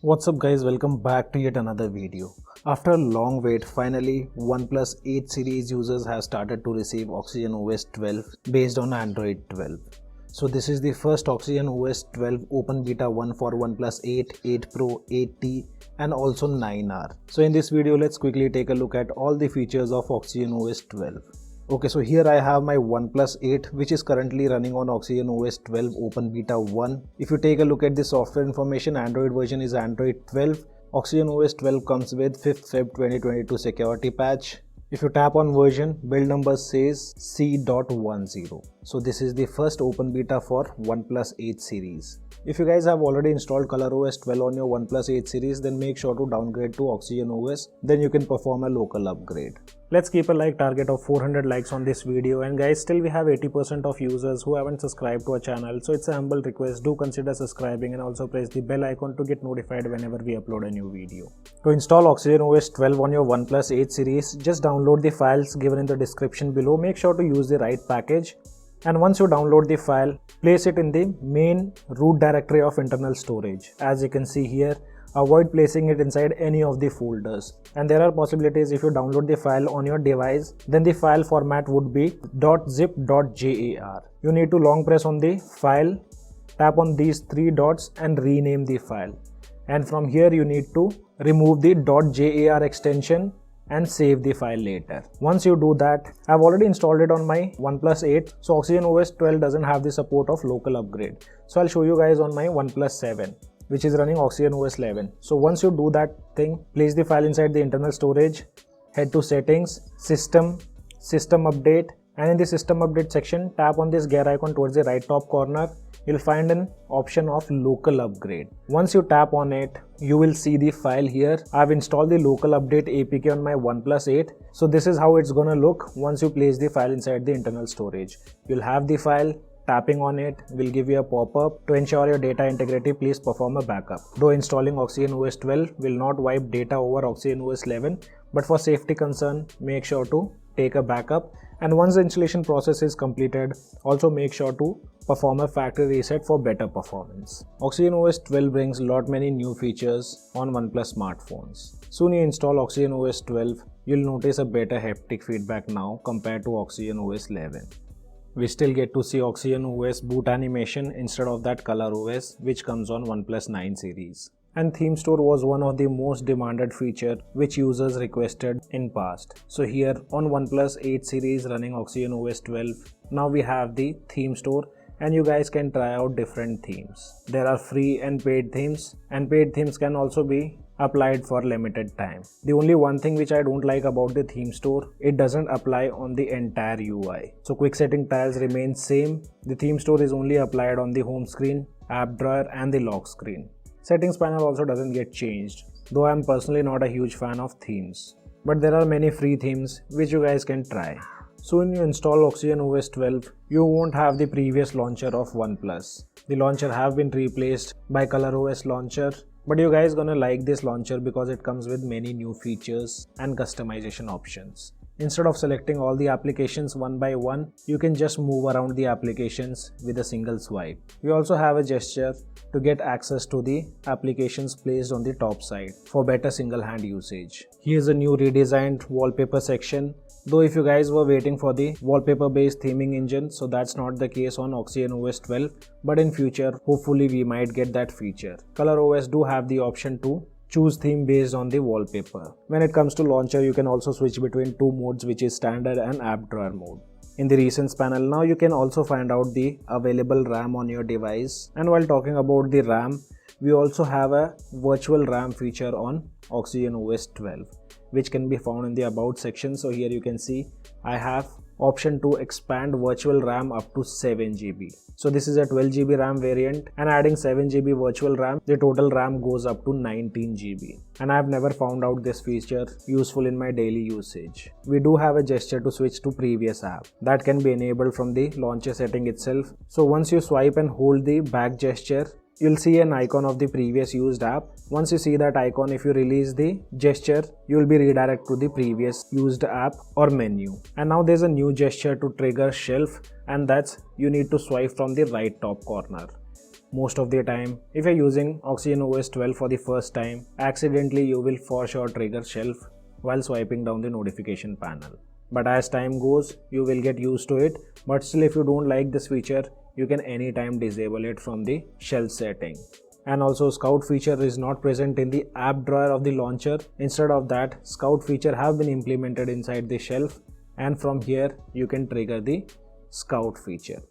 What's up guys, welcome back to yet another video. After a long wait, finally OnePlus 8 series users have started to receive OxygenOS 12 based on Android 12. So this is the first OxygenOS 12 open beta 1 for OnePlus 8, 8 Pro, 8T and also 9R. So in this video, let's quickly take a look at all the features of OxygenOS 12. Okay, so here I have my OnePlus 8 which is currently running on OxygenOS 12 Open Beta 1. If you take a look at the software information, Android version is Android 12. OxygenOS 12 comes with 5th Feb 2022 security patch. If you tap on version, build number says C.10. So this is the first open beta for OnePlus 8 series. If you guys have already installed ColorOS 12 on your OnePlus 8 series, then make sure to downgrade to OxygenOS, then you can perform a local upgrade. Let's keep a like target of 400 likes on this video, and guys, still we have 80% of users who haven't subscribed to our channel, so it's a humble request, do consider subscribing and also press the bell icon to get notified whenever we upload a new video. To install OxygenOS 12 on your OnePlus 8 series, just download the files given in the description below. Make sure to use the right package. And once you download the file, place it in the main root directory of internal storage. As you can see here, avoid placing it inside any of the folders. And there are possibilities if you download the file on your device, then the file format would be .zip.jar. You need to long press on the file, tap on these three dots and rename the file. And from here you need to remove the .jar extension and save the file later. Once you do that, I've already installed it on my OnePlus 8, so OxygenOS 12 doesn't have the support of local upgrade. So I'll show you guys on my OnePlus 7, which is running OxygenOS 11. So once you do that thing, place the file inside the internal storage, head to settings, system update, and in the system update section, tap on this gear icon towards the right top corner. You'll find an option of local upgrade. Once you tap on it, you will see the file here. I've installed the local update APK on my OnePlus 8. So this is how it's gonna look once you place the file inside the internal storage. You'll have the file. Tapping on it will give you a pop-up. To ensure your data integrity, please perform a backup. Though installing OxygenOS 12 will not wipe data over OxygenOS 11, but for safety concern, make sure to take a backup. And once the installation process is completed, also make sure to perform a factory reset for better performance. OxygenOS 12 brings many new features on OnePlus smartphones. Soon you install OxygenOS 12, you'll notice a better haptic feedback now compared to OxygenOS 11. We still get to see OxygenOS boot animation instead of that ColorOS which comes on OnePlus 9 series. And Theme Store was one of the most demanded feature which users requested in past. So here on OnePlus 8 series running OxygenOS 12, now we have the Theme Store and you guys can try out different themes. There are free and paid themes, and paid themes can also be applied for limited time. The only one thing which I don't like about the Theme Store, it doesn't apply on the entire UI. So quick setting tiles remain same. The Theme Store is only applied on the home screen, app drawer and the lock screen. Settings panel also doesn't get changed, though I am personally not a huge fan of themes. But there are many free themes which you guys can try. So when you install OxygenOS 12, you won't have the previous launcher of OnePlus. The launcher have been replaced by ColorOS launcher, but you guys gonna like this launcher because it comes with many new features and customization options. Instead of selecting all the applications one by one, you can just move around the applications with a single swipe. We also have a gesture to get access to the applications placed on the top side for better single hand usage. Here's a new redesigned wallpaper section. Though if you guys were waiting for the wallpaper based theming engine, so that's not the case on OxygenOS 12, but in future hopefully we might get that feature. ColorOS do have the option to choose theme based on the wallpaper. When it comes to launcher, you can also switch between two modes, which is standard and app drawer mode. In the recents panel, now you can also find out the available RAM on your device. And while talking about the RAM, we also have a virtual RAM feature on OxygenOS 12, which can be found in the about section. So here you can see I have option to expand virtual RAM up to 7 GB. So this is a 12 GB RAM variant, and adding 7 GB virtual RAM, the total RAM goes up to 19 GB. And I have never found out this feature useful in my daily usage. We do have a gesture to switch to previous app. That can be enabled from the launcher setting itself. So once you swipe and hold the back gesture, you'll see an icon of the previous used app. Once you see that icon, if you release the gesture, you'll be redirected to the previous used app or menu. And now there's a new gesture to trigger shelf, and that's you need to swipe from the right top corner. Most of the time, if you're using OxygenOS 12 for the first time, accidentally you will for sure trigger shelf while swiping down the notification panel. But as time goes, you will get used to it. But still, if you don't like this feature, you can anytime disable it from the shelf setting. And also, Scout feature is not present in the app drawer of the launcher. Instead of that, Scout feature have been implemented inside the shelf, and from here you can trigger the Scout feature.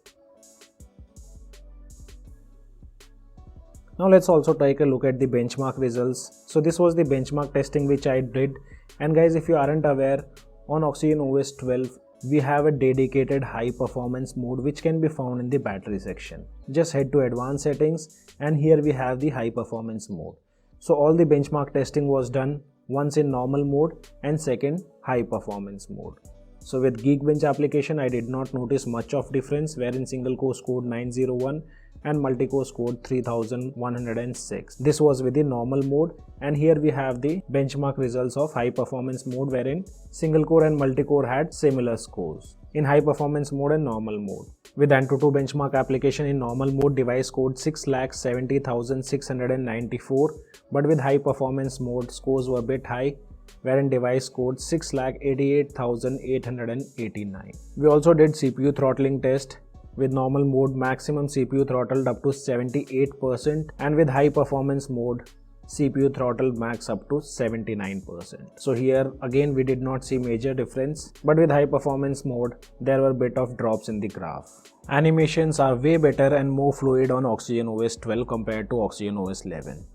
Now let's also take a look at the benchmark results. So this was the benchmark testing which I did, and guys, if you aren't aware, on OxygenOS 12 we have a dedicated high performance mode which can be found in the battery section. Just head to advanced settings, and here we have the high performance mode. So all the benchmark testing was done once in normal mode and second high performance mode. So with Geekbench application I did not notice much of difference, wherein single core scored 901 and multi-core scored 3106. This was with the normal mode, and here we have the benchmark results of high performance mode, wherein single core and multi-core had similar scores in high performance mode and normal mode. With Antutu benchmark application in normal mode, device scored 6,70,694, but with high performance mode scores were a bit high, wherein device scored 6,88,889. We also did CPU throttling test. With normal mode, maximum CPU throttled up to 78%, and with high performance mode, CPU throttled max up to 79%. So here again we did not see major difference, but with high performance mode, there were a bit of drops in the graph. Animations are way better and more fluid on OxygenOS 12 compared to OxygenOS 11.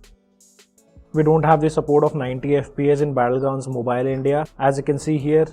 We don't have the support of 90 FPS in Battlegrounds Mobile India. As you can see here,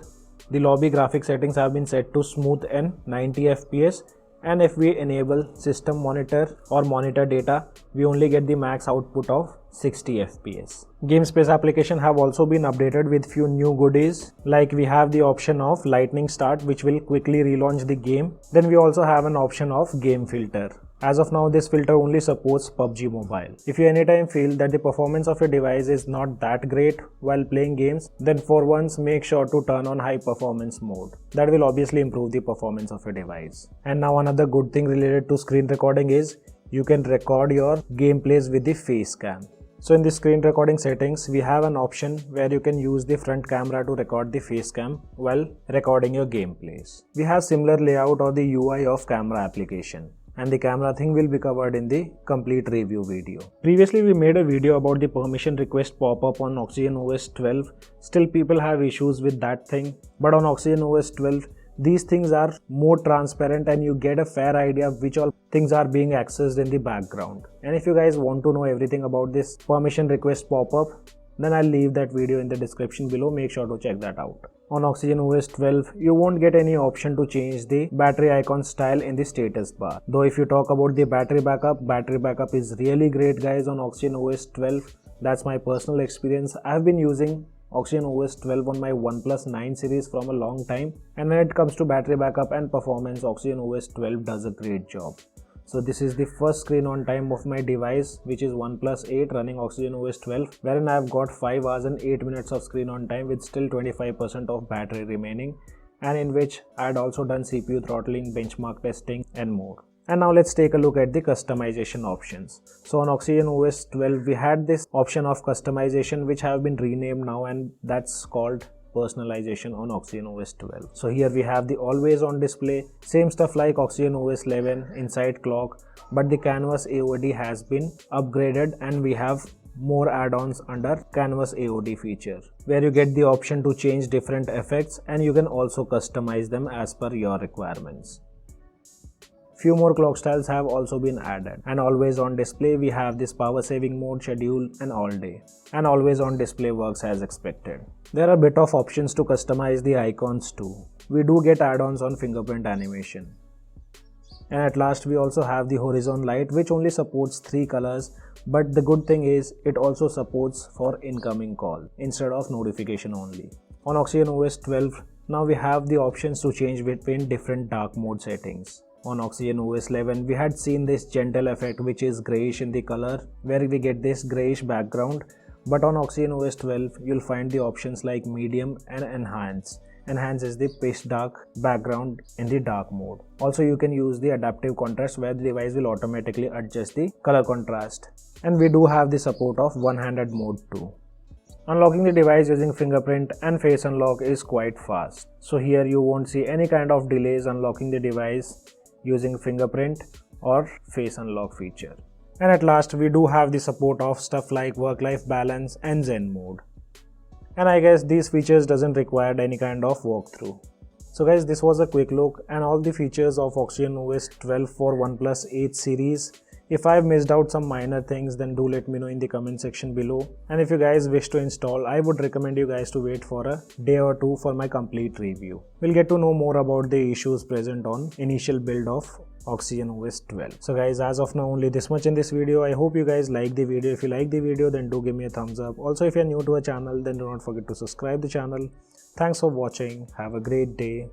the lobby graphic settings have been set to smooth and 90 FPS. And if we enable system monitor or monitor data, we only get the max output of 60 FPS. GameSpace application have also been updated with few new goodies, like we have the option of lightning start which will quickly relaunch the game. Then we also have an option of game filter. As of now, this filter only supports PUBG Mobile. If you anytime feel that the performance of your device is not that great while playing games, then for once make sure to turn on high performance mode. That will obviously improve the performance of your device. And now another good thing related to screen recording is you can record your gameplays with the face cam. So in the screen recording settings, we have an option where you can use the front camera to record the face cam while recording your gameplays. We have similar layout or the UI of camera application, and the camera thing will be covered in the complete review video. Previously we made a video about the permission request pop-up on OxygenOS 12. Still people have issues with that thing, but on OxygenOS 12 these things are more transparent and you get a fair idea of which all things are being accessed in the background. And if you guys want to know everything about this permission request pop-up, then I'll leave that video in the description below. Make sure to check that out. On OxygenOS 12, you won't get any option to change the battery icon style in the status bar. Though if you talk about the battery backup is really great guys on OxygenOS 12. That's my personal experience. I've been using OxygenOS 12 on my Oneplus 9 series from a long time, and when it comes to battery backup and performance, OxygenOS 12 does a great job. So this is the first screen on time of my device, which is OnePlus 8 running OxygenOS 12, wherein I have got 5 hours and 8 minutes of screen on time with still 25% of battery remaining, and in which I had also done CPU throttling, benchmark testing and more. And now let's take a look at the customization options. So on OxygenOS 12 we had this option of customization which have been renamed now, and that's called Personalization on OxygenOS 12. So here we have the always on display, same stuff like OxygenOS 11, inside clock, but the canvas AOD has been upgraded and we have more add-ons under canvas AOD feature, where you get the option to change different effects and you can also customize them as per your requirements. Few more clock styles have also been added, and always on display we have this power saving mode, schedule and all day, and always on display works as expected. There are a bit of options to customize the icons too. We do get add-ons on fingerprint animation. And at last we also have the horizon light which only supports 3 colors, but the good thing is it also supports for incoming call instead of notification only. On OxygenOS 12 now we have the options to change between different dark mode settings. On OxygenOS 11 we had seen this gentle effect which is grayish in the color, where we get this grayish background, but on OxygenOS 12 you'll find the options like medium and enhance, enhances the pitch dark background in the dark mode. Also, you can use the adaptive contrast where the device will automatically adjust the color contrast. And we do have the support of one-handed mode too. Unlocking the device using fingerprint and face unlock is quite fast. So here you won't see any kind of delays unlocking the device using fingerprint or face unlock feature. And at last, we do have the support of stuff like work-life balance and Zen mode. And I guess these features doesn't require any kind of walkthrough. So guys, this was a quick look and all the features of OxygenOS 12 for OnePlus 8 series. If I've missed out some minor things, then do let me know in the comment section below. And if you guys wish to install, I would recommend you guys to wait for a day or two for my complete review. We'll get to know more about the issues present on initial build of OxygenOS 12. So guys, as of now only this much in this video. I hope you guys like the video. If you like the video, then do give me a thumbs up. Also, if you're new to our channel, then do not forget to subscribe the channel. Thanks for watching. Have a great day.